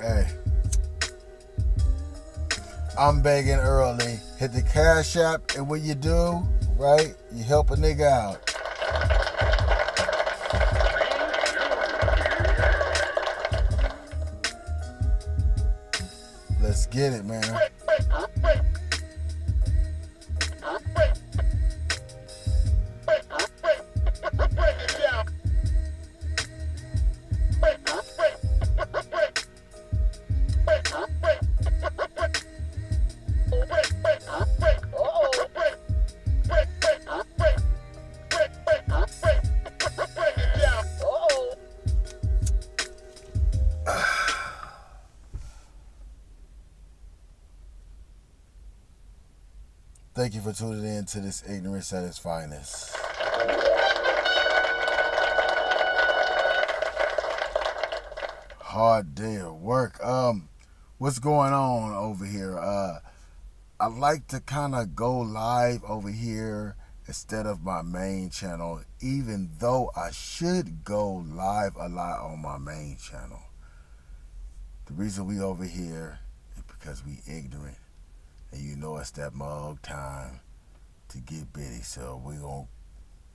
Hey, I'm begging early. Hit the Cash App, and what you do, right? You help a nigga out. Let's get it, man. Thank you for tuning in to this ignorance at its finest. Hard day of work. What's going on over here? I like to kind of go live over here instead of my main channel, even though I should go live a lot on my main channel. The reason we over here is because we ignorant. And you know it's that mug time to get bitty. So we gonna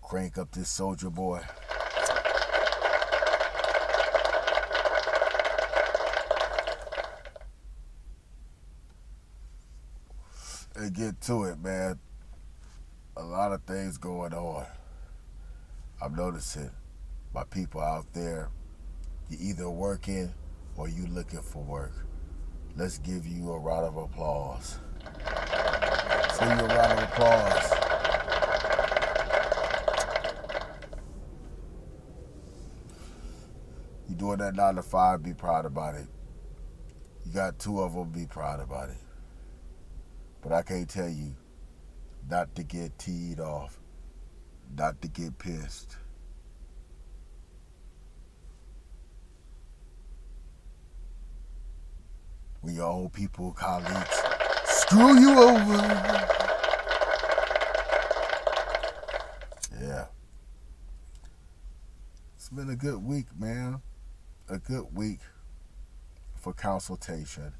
crank up this Soldier Boy. And get to it, man. A lot of things going on. I'm noticing my people out there, you either working or you looking for work. Let's give you a round of applause. Let's give you a round of applause. You doing that 9 to 5, be proud about it. You got 2 of them, be proud about it. But I can't tell you not to get teed off, not to get pissed. When your old people, colleagues, screw you over. Yeah. It's been a good week, man. A good week for consultation.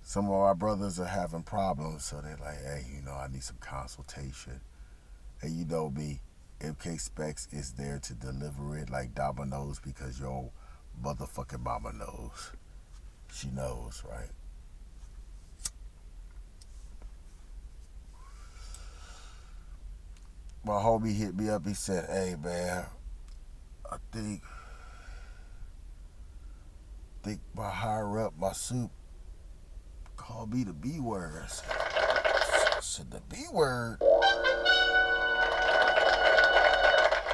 Some of our brothers are having problems, so they're like, hey, I need some consultation. And you know me, MK Specs is there to deliver it like Domino's because your motherfucking mama knows. She knows, right? My homie hit me up. He said, hey, man, I think my higher up, my soup, called me the B word. I said, the B word?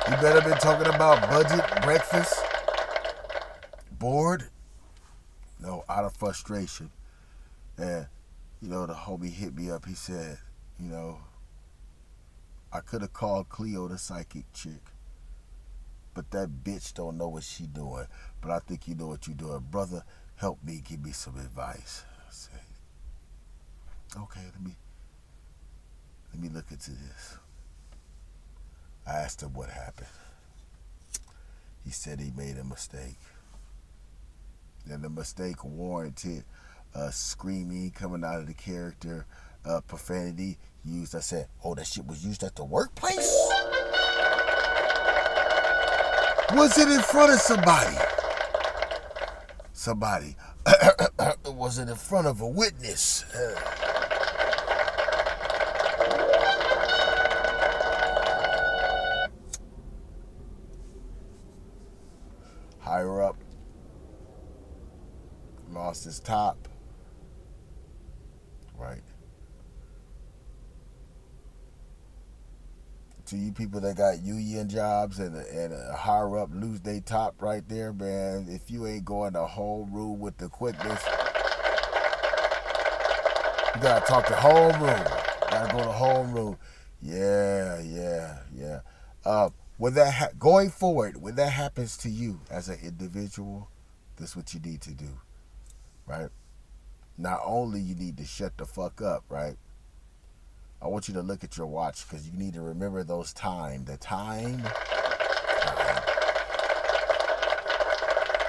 You better been talking about budget, breakfast, bored? No, out of frustration. And, the homie hit me up. He said, I could have called Cleo the psychic chick, but that bitch don't know what she doing. But I think you know what you doing. Brother, help me, give me some advice. I said, okay, let me look into this. I asked him what happened. He said he made a mistake. And the mistake warranted screaming coming out of the character, profanity used. I said, oh, that shit was used at the workplace? Was it in front of somebody? Was it in front of a witness? Higher up lost his top, right? To you people that got union jobs and higher up lose their top right there, man, if you ain't going to homeroom with the quickness, you gotta talk to homeroom. Gotta go to homeroom. Yeah. Going forward, when that happens to you as an individual, that's what you need to do, right? Not only you need to shut the fuck up, right? I want you to look at your watch because you need to remember those time. The time.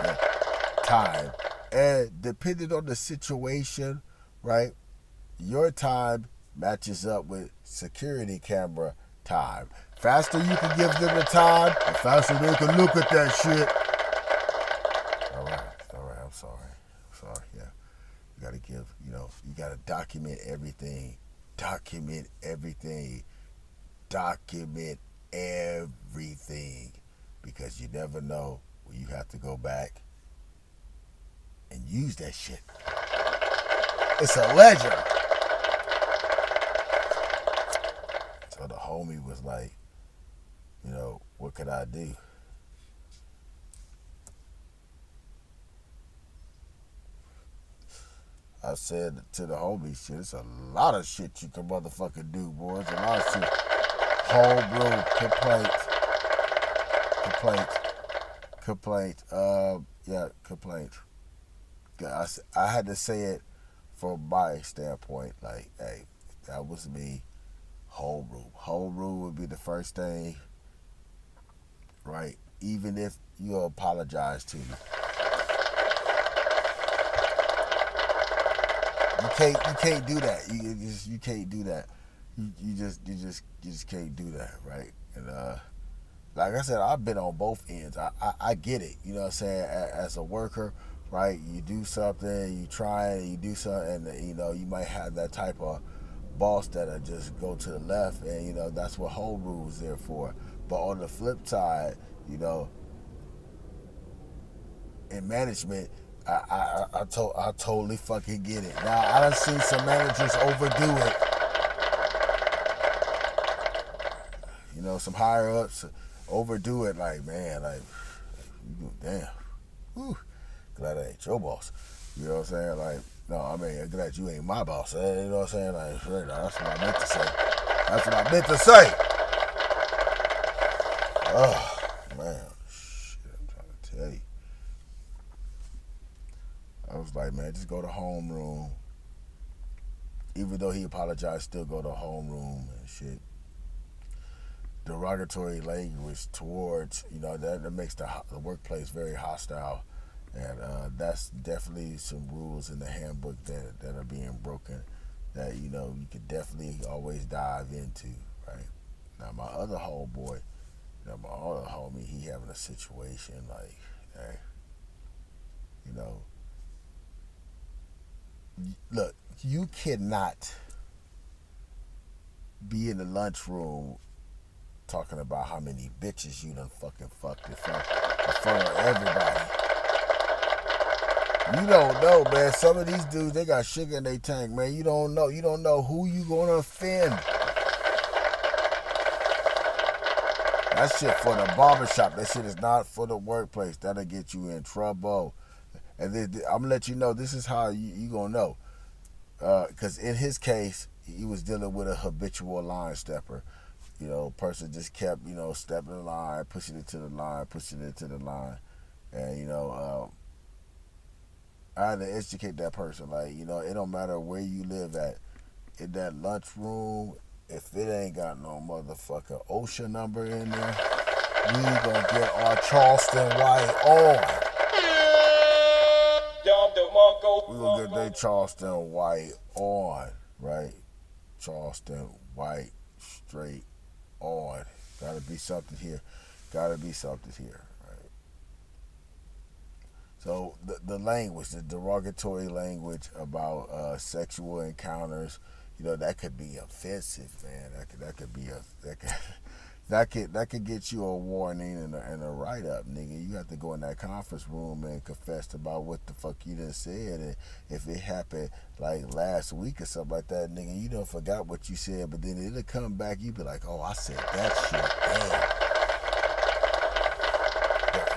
Yeah. time. And depending on the situation, right, your time matches up with security camera time. Faster you can give them the time, the faster they can look at that shit. All right, I'm sorry, yeah. You gotta give, you gotta document everything. Document everything. Because you never know when you have to go back and use that shit. It's a ledger. So the homie was like, what could I do? I said to the homie, shit, it's a lot of shit you can motherfucking do, boy. It's a lot of shit. Homebrew, complaint. Complaint. I had to say it from my standpoint. Like, hey, that was me. Homebrew. Homebrew would be the first thing, right? Even if you apologize to me. You can't do that. You can't do that. You just can't do that, right? And like I said, I've been on both ends. I get it. You know what I'm saying? As a worker, right? You do something, you try it, you do something, and you might have that type of boss that'll just go to the left, and that's what home rule is there for. But on the flip side, in management, I totally fucking get it. Now I done seen some managers overdo it. Some higher ups overdo it. Like, man, damn. Whew, glad I ain't your boss. You know what I'm saying? Like, no, I mean, glad you ain't my boss. You know what I'm saying? Like, that's what I meant to say. Oh, man. Shit, I'm trying to tell you. I was like, man, just go to homeroom. Even though he apologized, still go to homeroom and shit. Derogatory language towards, that makes the workplace very hostile. And that's definitely some rules in the handbook that are being broken that, you could definitely always dive into, right? Now, my other homeboy, my other homie, he having a situation like, hey, look, you cannot be in the lunchroom talking about how many bitches you done fucking fucked in front of everybody. You don't know, man. Some of these dudes, they got sugar in their tank, man. You don't know. You don't know who you gonna offend. That shit for the barbershop. That shit is not for the workplace. That'll get you in trouble. And then I'm gonna let you know, this is how you gonna know. Because in his case, he was dealing with a habitual line stepper. Person just kept, stepping the line, pushing it to the line. And, I had to educate that person. Like, it don't matter where you live at. In that lunchroom, if it ain't got no motherfucking OSHA number in there, we gonna get our Charleston White on. We gonna get that Charleston White on, right? Charleston White straight on. Gotta be something here, right? So the language, the derogatory language about sexual encounters, that could be offensive, man. That could get you a warning and a write up, nigga. You have to go in that conference room and confess about what the fuck you done said. And if it happened like last week or something like that, nigga, you done forgot what you said, but then it'll come back. You be like, oh, I said that shit.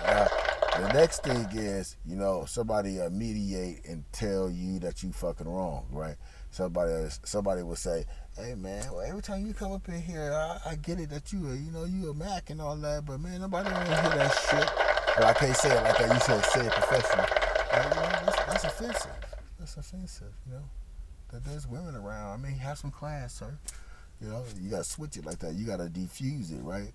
Damn. Now, the next thing is, somebody mediate and tell you that you fucking wrong, right? Somebody will say, hey man, well, every time you come up in here, I get it that you a Mac and all that, but man, nobody want to hear that shit. But I can't say it like that. You should say it professionally. That's offensive. That's offensive. That there's women around. I mean, have some class, sir. You gotta switch it like that. You gotta defuse it, right?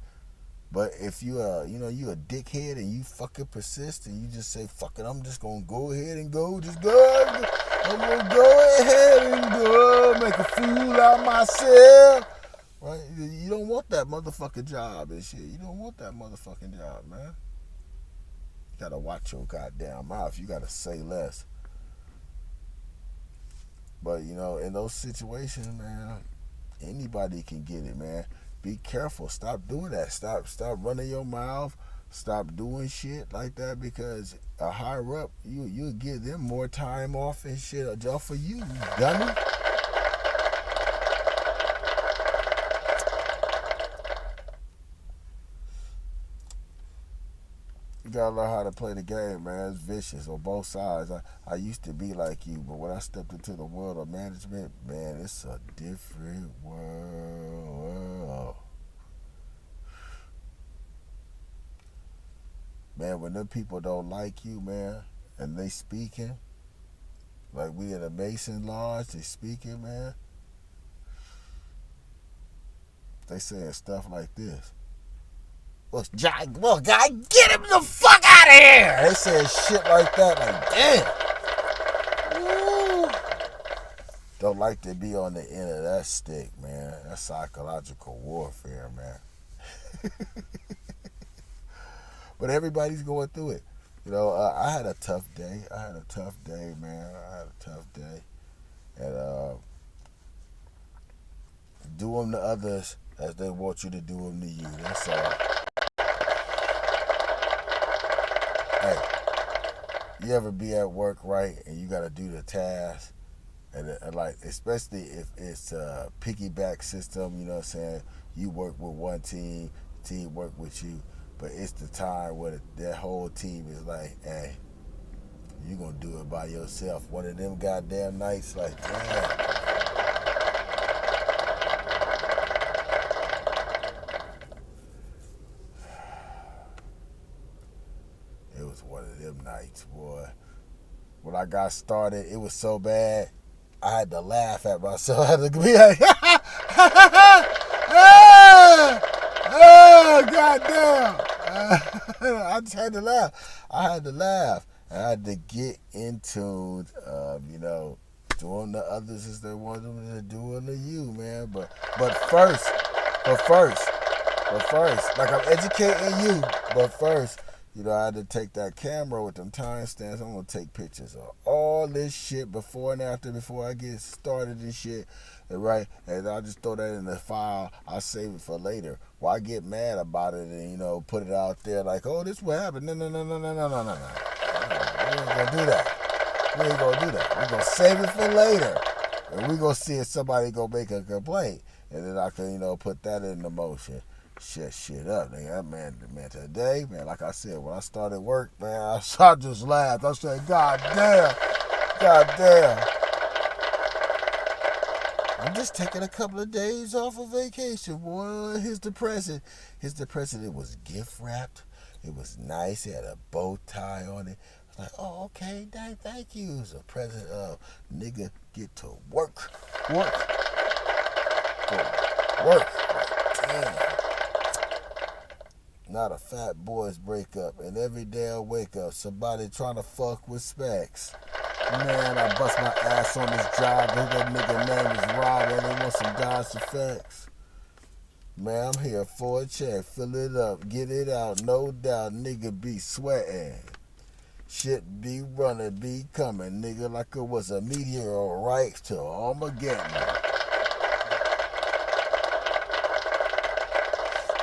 But if you you a dickhead and you fucking persist and you just say, fuck it, I'm just gonna go ahead and go, just go. I'm gonna go ahead and go, make a fool out of myself. Right? You don't want that motherfucking job and shit. You don't want that motherfucking job, man. You gotta watch your goddamn mouth. You gotta say less. But in those situations, man, anybody can get it, man. Be careful. Stop doing that. Stop running your mouth. Stop doing shit like that, because a higher up, you give them more time off and shit just for you dummy. You gotta learn how to play the game, man. It's vicious on both sides. I used to be like you, but when I stepped into the world of management, man, it's a different world. Man, when them people don't like you, man, and they speaking, like we in a Mason Lodge, they speaking, man, they saying stuff like this. Well, guy, get him the fuck out of here! They saying shit like that, like, damn. Woo. Don't like to be on the end of that stick, man. That's psychological warfare, man. But everybody's going through it. I had a tough day. Man. And do them to others as they want you to do them to you. That's all. Hey, you ever be at work, right, and you got to do the task, and like, especially if it's a piggyback system, you know what I'm saying? You work with one team work with you, but it's the time where that whole team is like, hey, you gonna do it by yourself. One of them goddamn nights, like, damn. It was one of them nights, boy. When I got started, it was so bad, I had to laugh at myself. I had to be like, oh, goddamn. I just had to laugh. I had to get in tune, doing the others as they want them to do unto you, man. But first, like, I'm educating you, but first, I had to take that camera with them timestamps. I'm going to take pictures of all this shit before and after, before I get started and shit. Right? And I'll just throw that in the file. I'll save it for later. Well, I get mad about it and, put it out there like, oh, this what happened. No. We ain't going to do that. We're going to save it for later. And we're going to see if somebody going to make a complaint. And then I can, put that into motion. Shit up, nigga. Man, today, man, like I said, when I started work, man, I just laughed. I said, God damn. I'm just taking a couple of days off of vacation, boy. Here's the present. It was gift wrapped. It was nice. It had a bow tie on it. I was like, oh, okay, thank you. It was a present of nigga get to work. Damn. Not a fat boys breakup, and every day I wake up, somebody trying to fuck with Specs. Man, I bust my ass on this job. That nigga name is Rob, and they want some Dodge Effects. Man, I'm here for a check. Fill it up, get it out, no doubt. Nigga be sweating. Shit be running, be coming. Nigga, like it was a meteor right to Armageddon.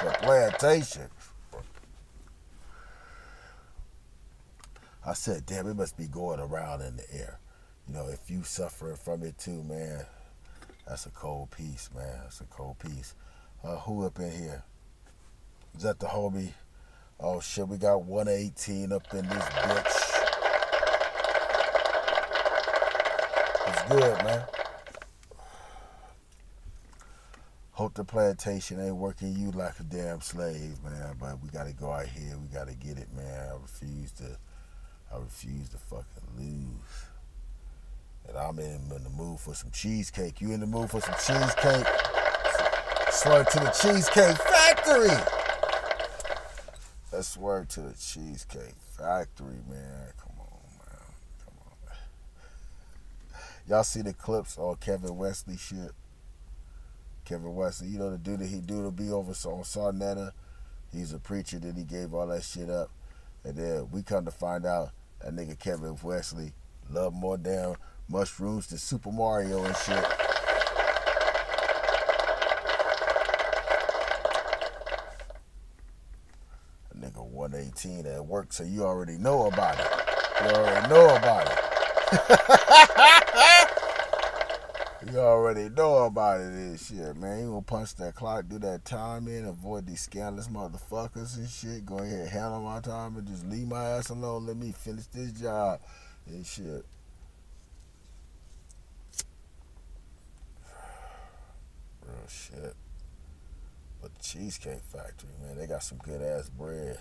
The plantation. I said, damn, it must be going around in the air. If you suffering from it too, man, that's a cold piece, man. That's a cold piece. Who up in here? Is that the homie? Oh, shit, we got 118 up in this bitch. It's good, man. Hope the plantation ain't working you like a damn slave, man. But we got to go out here. We got to get it, man. I refuse to fucking lose. And I'm in the mood for some cheesecake. You in the mood for some cheesecake? Swear to the Cheesecake Factory. Let's swear to the Cheesecake Factory, man. Come on, man. Come on. Y'all see the clips on Kevin Wesley shit? Kevin Wesley, you know the dude that he do to be over on Sarnetta? He's a preacher, then he gave all that shit up. And then we come to find out that nigga Kevin Wesley loved more damn mushrooms than Super Mario and shit. A nigga 118 at work, so you already know about it. You already know about it. You already know about it and shit, man. You gonna punch that clock, do that time in, avoid these scandalous motherfuckers and shit. Go ahead, handle my time and just leave my ass alone. Let me finish this job and shit. Real shit. But the Cheesecake Factory, man, they got some good ass bread.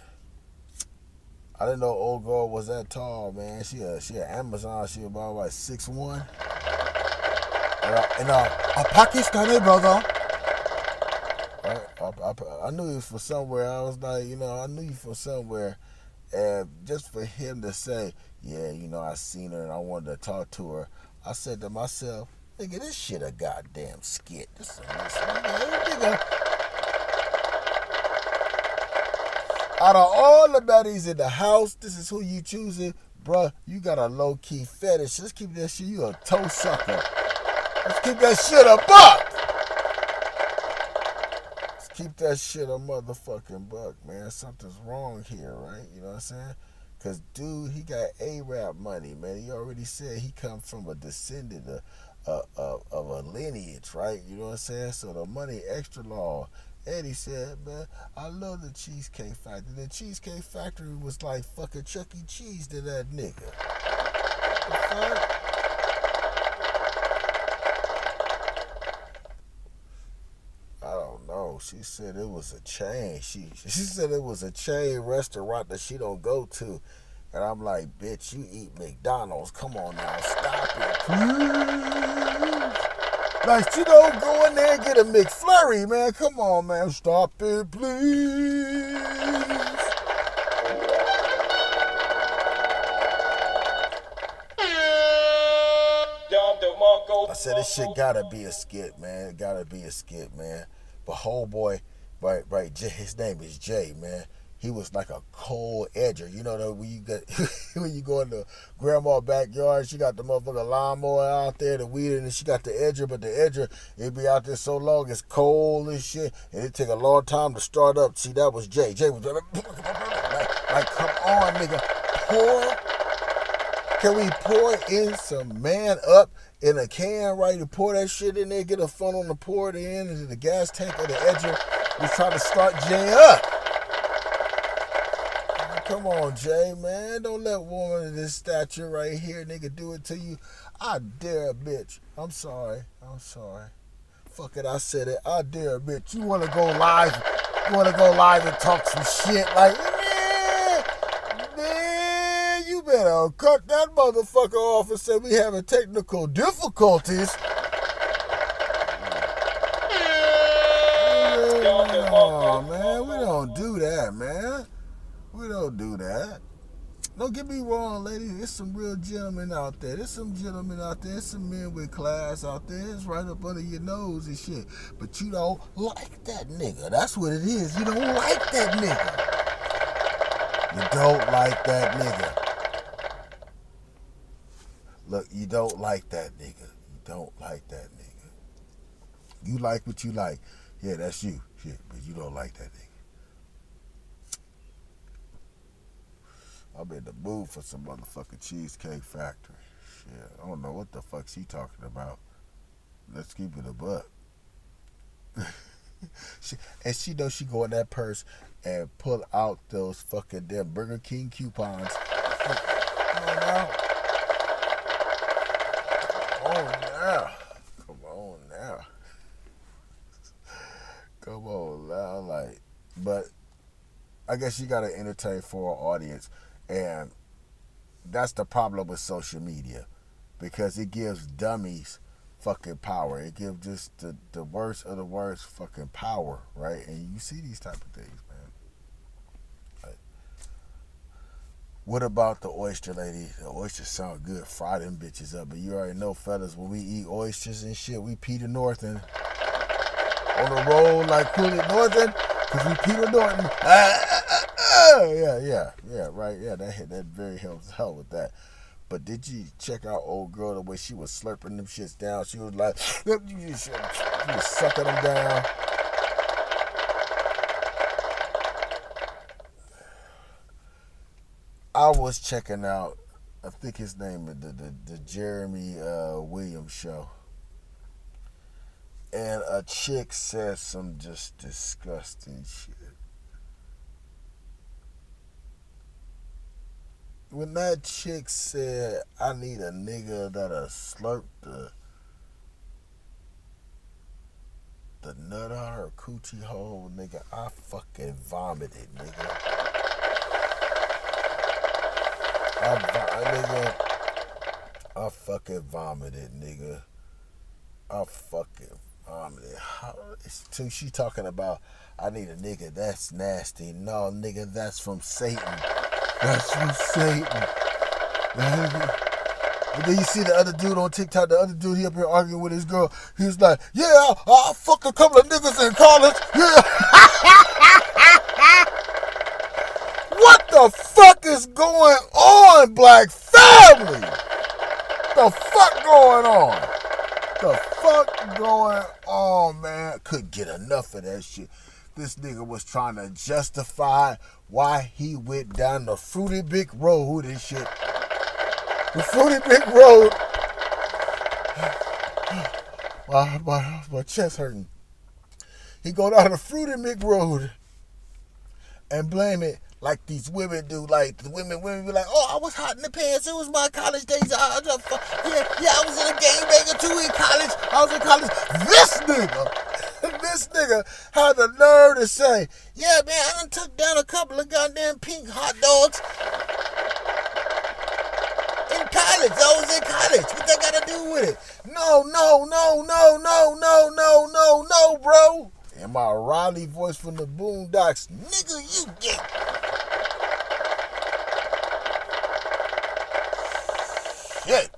I didn't know old girl was that tall, man. She an Amazon. She about like 6'1". And a Pakistani brother. I knew he was from somewhere. I was like, I knew you from somewhere. And just for him to say, yeah, I seen her and I wanted to talk to her, I said to myself, nigga, this shit a goddamn skit. This nigga. Out of all the baddies in the house, this is who you choosing, bruh. You got a low-key fetish. Let's keep that shit. You a toe sucker. Let's keep that shit a buck. Let's keep that shit a motherfucking buck, man. Something's wrong here, right? You know what I'm saying? Because, dude, he got A-rap money, man. He already said he come from a descendant of a lineage, right? You know what I'm saying? So the money extra long. And he said, man, I love the Cheesecake Factory. The Cheesecake Factory was like fucking Chuck E. Cheese to that nigga. The fuck? I don't know. She said it was a chain. She said it was a chain restaurant that she don't go to. And I'm like, bitch, you eat McDonald's. Come on now, stop it, please. Like, she don't go in there and get a McFlurry, man. Come on, man. Stop it, please. I said, this shit gotta be a skit, man. It gotta be a skit, man. But homeboy, right, his name is Jay, man. He was like a cold edger. You know that when you go in the grandma's backyard, she got the motherfucking lawnmower out there, the weed, and she got the edger, but the edger, it be out there so long, it's cold and shit, and it take a long time to start up. See, that was Jay. Jay was like come on, nigga. Can we pour in some man up in a can, right? You pour that shit in there, get a funnel to pour it in into the gas tank or the edger. We try to start Jay up. Come on, Jay, man. Don't let woman of this stature right here, nigga, do it to you. I dare a bitch. I'm sorry. Fuck it, I said it. I dare a bitch. You want to go live? You want to go live and talk some shit? Like, man, you better cut that motherfucker off and say we having technical difficulties. Oh, man, we don't do that, man. We don't do that. Don't get me wrong, ladies. There's some real gentlemen out there. There's some gentlemen out there. There's some men with class out there. It's right up under your nose and shit. But you don't like that nigga. That's what it is. You don't like that nigga. You don't like that nigga. Look, you don't like that nigga. You don't like that nigga. You like what you like. Yeah, that's you. Shit, but you don't like that nigga. I'm in the mood for some motherfucking Cheesecake Factory. Shit, I don't know what the fuck she talking about. Let's keep it a buck. she knows she go in that purse and pull out those fucking damn Burger King coupons. Come on now. Come on now. Like, but I guess you gotta entertain for an audience. And that's the problem with social media, because it gives dummies fucking power. It gives just the worst of the worst fucking power, right? And you see these type of things, man. Like, What about the oyster lady? The oysters sound good. Fry them bitches up. But you already know, fellas, when we eat oysters and shit, we Peter Norton. On the road like Cooley Norton, because we Peter Norton. Yeah, right. Yeah, that very helps out with that. But did you check out old girl the way she was slurping them shits down? She was like, she was sucking them down. I was checking out, I think his name is the Jeremy Williams show. And a chick said some just disgusting shit. When that chick said, I need a nigga that'll slurp the nut out her coochie hole, nigga, I fucking vomited, nigga. I fucking vomited, nigga. I fucking vomited. So she talking about, I need a nigga that's nasty. No, nigga, that's from Satan. That's from Satan. And then you see the other dude on TikTok, the other dude, he up here arguing with his girl. He was like, yeah, I'll fuck a couple of niggas in college. Yeah. What the fuck is going on, black family? The fuck going on? The fuck going on, man? Couldn't get enough of that shit. This nigga was trying to justify why he went down the Fruity Big Road and shit. The Fruity Big Road. My chest hurting. He go down the Fruity Big Road and blame it like these women do. Like the women be like, oh, I was hot in the pants. It was my college days. I was in a gangbanger too in college. I was in college. This nigga had the nerve to say, yeah, man, I done took down a couple of goddamn pink hot dogs in college. I was in college. What that got to do with it? No, bro. And my Riley voice from the Boondocks, nigga, you get. Shit.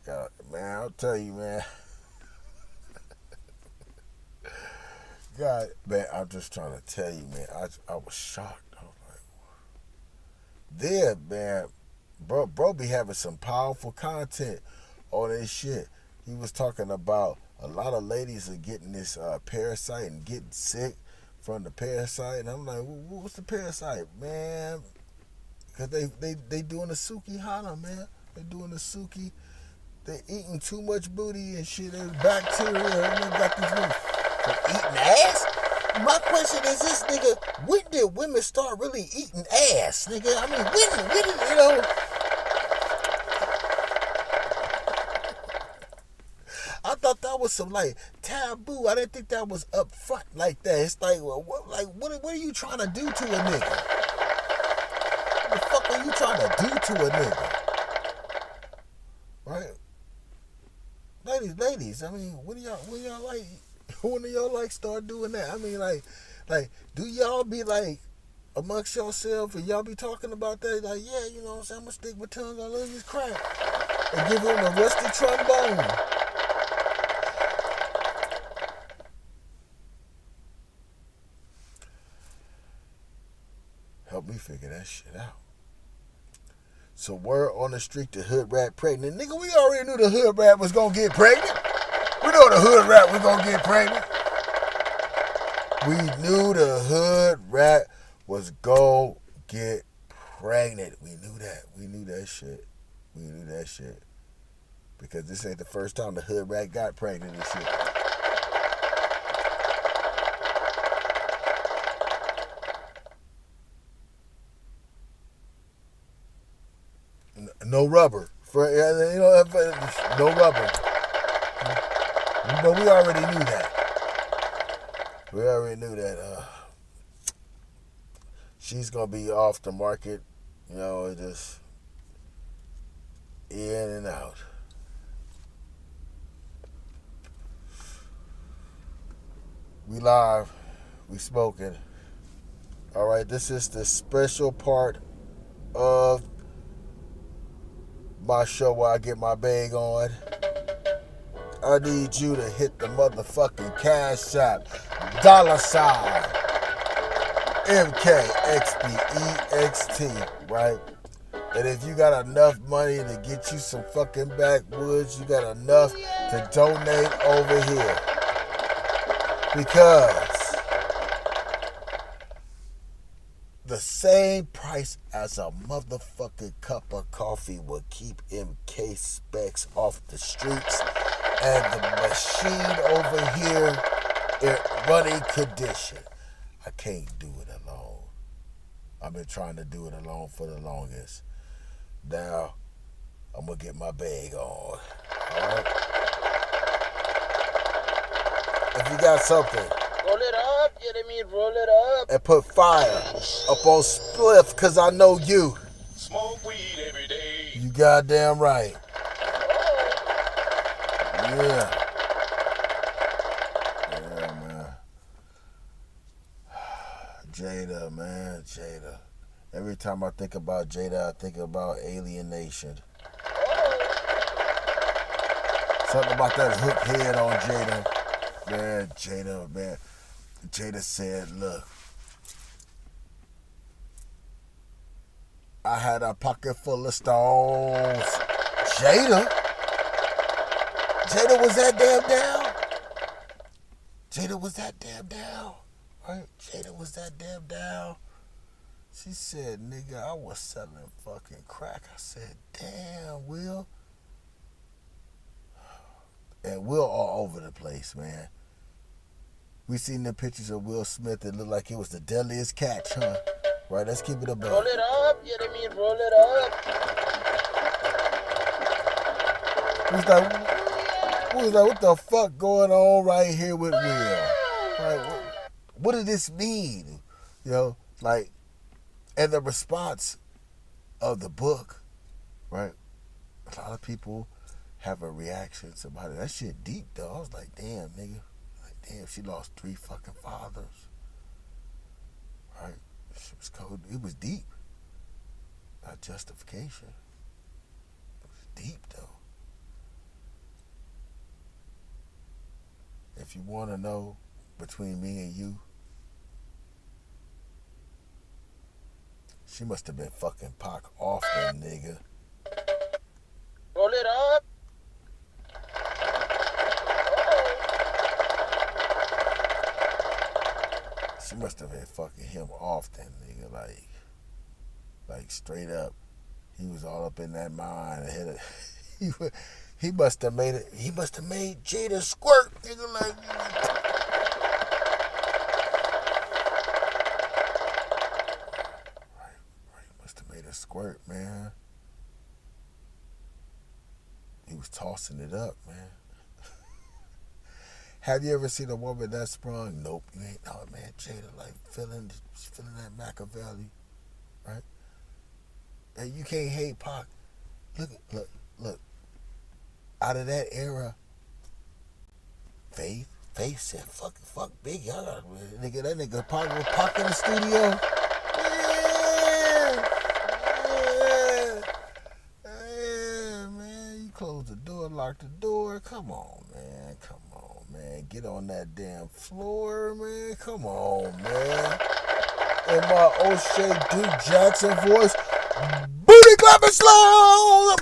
God, man, I'll tell you, man. God, man, I'm just trying to tell you, man. I was shocked. I was like, there, man, bro be having some powerful content on this shit. He was talking about a lot of ladies are getting this parasite and getting sick from the parasite. And I'm like, what's the parasite, man? Because they doing the Suki Hana, man. They doing the Suki. They eating too much booty and shit. There's bacteria. They got these women for eating ass. My question is this, nigga, when did women start really eating ass, nigga? I mean, when did, you know? I thought that was some like taboo. I didn't think that was up front like that. It's like, what are you trying to do to a nigga? What the fuck are you trying to do to a nigga? Right? Ladies, I mean, when do y'all like start doing that? I mean, like, do y'all be like amongst yourself and y'all be talking about that? Like, yeah, you know what I'm saying? I'm gonna stick my tongue all over his crack and give him a rusty trombone. Help me figure that shit out. So word on the street, the hood rat pregnant. Nigga, we already knew the hood rat was gonna get pregnant. We know the hood rat was gonna get pregnant. We knew the hood rat was gonna get pregnant. We knew that. We knew that shit. We knew that shit. Because this ain't the first time the hood rat got pregnant and shit. No rubber. No rubber. But we already knew that. We already knew that she's gonna be off the market, you know, just in and out. We live. We smoking. All right, this is the special part of my show where I get my bag on, I need you to hit the motherfucking Cash App. $ MKXBEXT, right? And if you got enough money to get you some fucking backwoods, you got enough to donate over here. Because the same price as a motherfucking cup of coffee will keep MK Specs off the streets and the machine over here in running condition. I can't do it alone. I've been trying to do it alone for the longest. Now, I'm going to get my bag on. Alright? If you got something, roll it up, Jeremy, roll it up. And put fire up on Spliff, because I know you. Smoke weed every day. You goddamn right. Yeah. Yeah, man. Jada, man. Jada. Every time I think about Jada, I think about alienation. Something about that hook head on Jada. Man, Jada, man. Jada said, look, I had a pocket full of stones. Jada? Jada was that damn down? Jada was that damn down? Right? Jada was that damn down? She said, nigga, I was selling fucking crack. I said, damn, Will. And Will all over the place, man. We seen the pictures of Will Smith. It looked like it was the deadliest catch, huh? Right, let's keep it a buck. Roll it up, Jeremy, roll it up. We was like, what the fuck going on right here with Will? Right, what did this mean? You know, like, and the response of the book, right? A lot of people have a reaction to about it. That shit deep, though. I was like, damn, nigga. Like, damn, she lost 3 fucking fathers. Right? Shit was cold. It was deep. Not justification. It was deep, though. If you want to know between me and you, she must have been fucking Pac often, nigga. Roll it up. She must have been fucking him often, nigga. Like straight up. He was all up in that mind. He must have made it. He must have made Jada squirt, nigga. Like. Right. Must have made her squirt, man. He was tossing it up, man. Have you ever seen a woman that sprung? Nope, you ain't. Oh man, Jada, like feeling that Machiavelli, right? And you can't hate Pac. Look. Out of that era, Faith said, fuck Biggie. That nigga Pac was Pac in the studio. Yeah, man. You close the door, lock the door. Come on, man. Get on that damn floor, man. Come on, man. In my O'Shea Duke Jackson voice, booty clapping slow.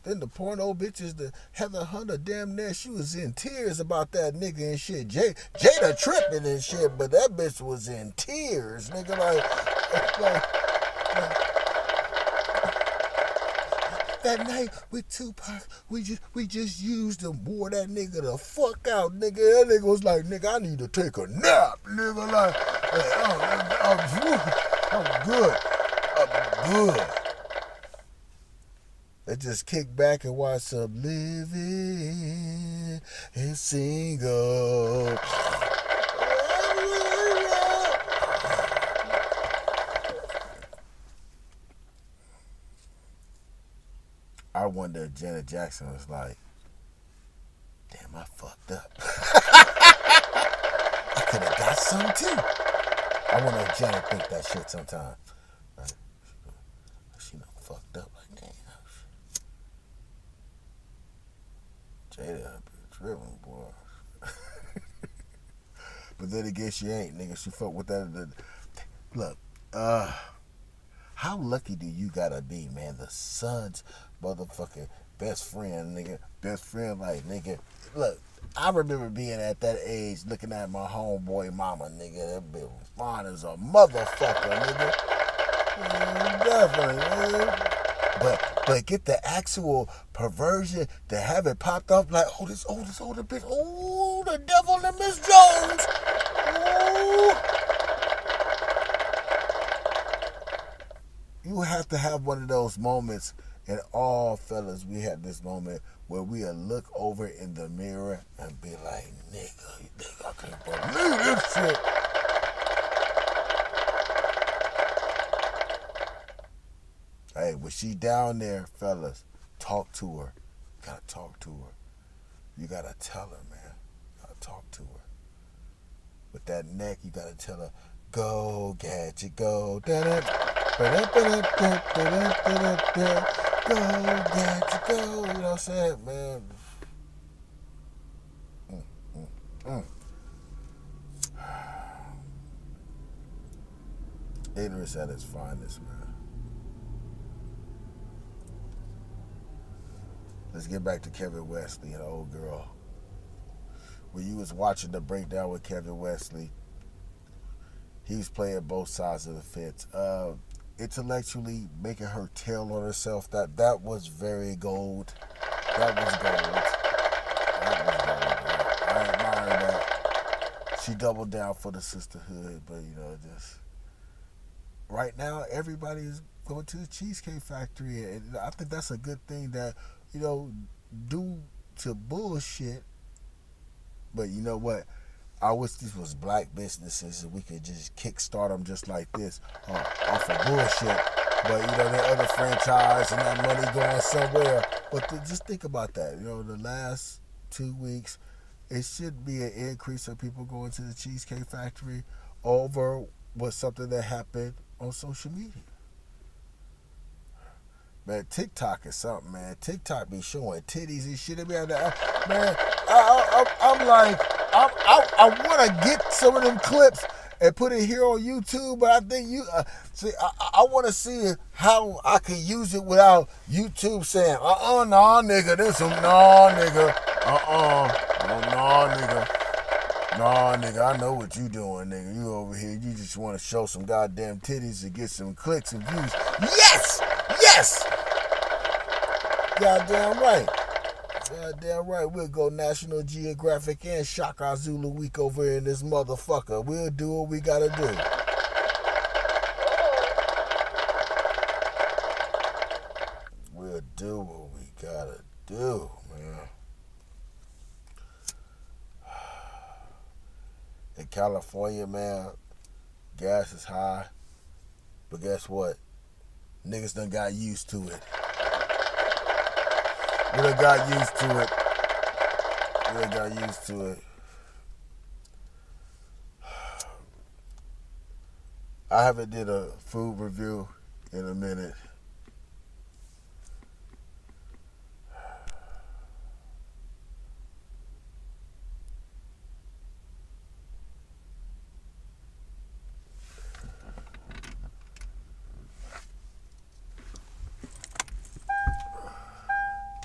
Then the porno bitches, the Heather Hunter, damn near she was in tears about that nigga and shit. Jada tripping and shit, but that bitch was in tears, nigga. Like that night with Tupac, we just used him, wore that nigga the fuck out, nigga. That nigga was like, nigga, I need to take a nap, nigga. Like, I'm good. They just kick back and watch some Living and Single. I wonder if Janet Jackson was like, damn, I fucked up. something too. I wonder if Janet think that shit sometime. Right? She done fucked up like damn. Jada been tripping, boy. But then again, she ain't, nigga. She fucked with that. Look, how lucky do you gotta be, man? The son's motherfucking best friend, nigga. Best friend, like, nigga. Look, I remember being at that age looking at my homeboy mama, nigga. That bitch was fine as a motherfucker, nigga. Yeah, definitely, nigga. But get the actual perversion to have it popped up like, oh, this older bitch. Oh, the devil and Miss Jones. Ooh. You have to have one of those moments, and all fellas, we had this moment where we'll look over in the mirror and be like, nigga, I can't believe this shit. Hey, when she down there, fellas, talk to her. You gotta talk to her. You gotta tell her, man. You gotta talk to her. With that neck, you gotta tell her, go, Gadget, go. Da-da. Go, Gadget, go. You know what I'm saying, man? Ignorance at its finest, man. Let's get back to Kevin Wesley and the old girl. When you was watching the breakdown with Kevin Wesley, he was playing both sides of the fence. Intellectually making her tell on herself, that was very gold. That was gold. I admire that. She doubled down for the sisterhood, but just right now everybody's going to the Cheesecake Factory, and I think that's a good thing that due to bullshit. But you know what? I wish this was black businesses and we could just kickstart them just like this off of bullshit. But the other franchise and that money going somewhere. But just think about that. The last 2 weeks, it should be an increase of people going to the Cheesecake Factory over was something that happened on social media. Man, TikTok is something, man. TikTok be showing titties and shit. Man, I'm like, I want to get some of them clips and put it here on YouTube, but I think I want to see how I can use it without YouTube saying, nah, nigga, this some, nah, nigga, nah, nigga, I know what you doing, nigga. You over here, you just want to show some goddamn titties to get some clicks and views. Yes! Goddamn right. We'll go National Geographic and Shaka Zulu Week over here in this motherfucker. We'll do what we gotta do. We'll do what we gotta do, man. In California, man, gas is high. But guess what? Niggas done got used to it. We done got used to it. I haven't did a food review in a minute.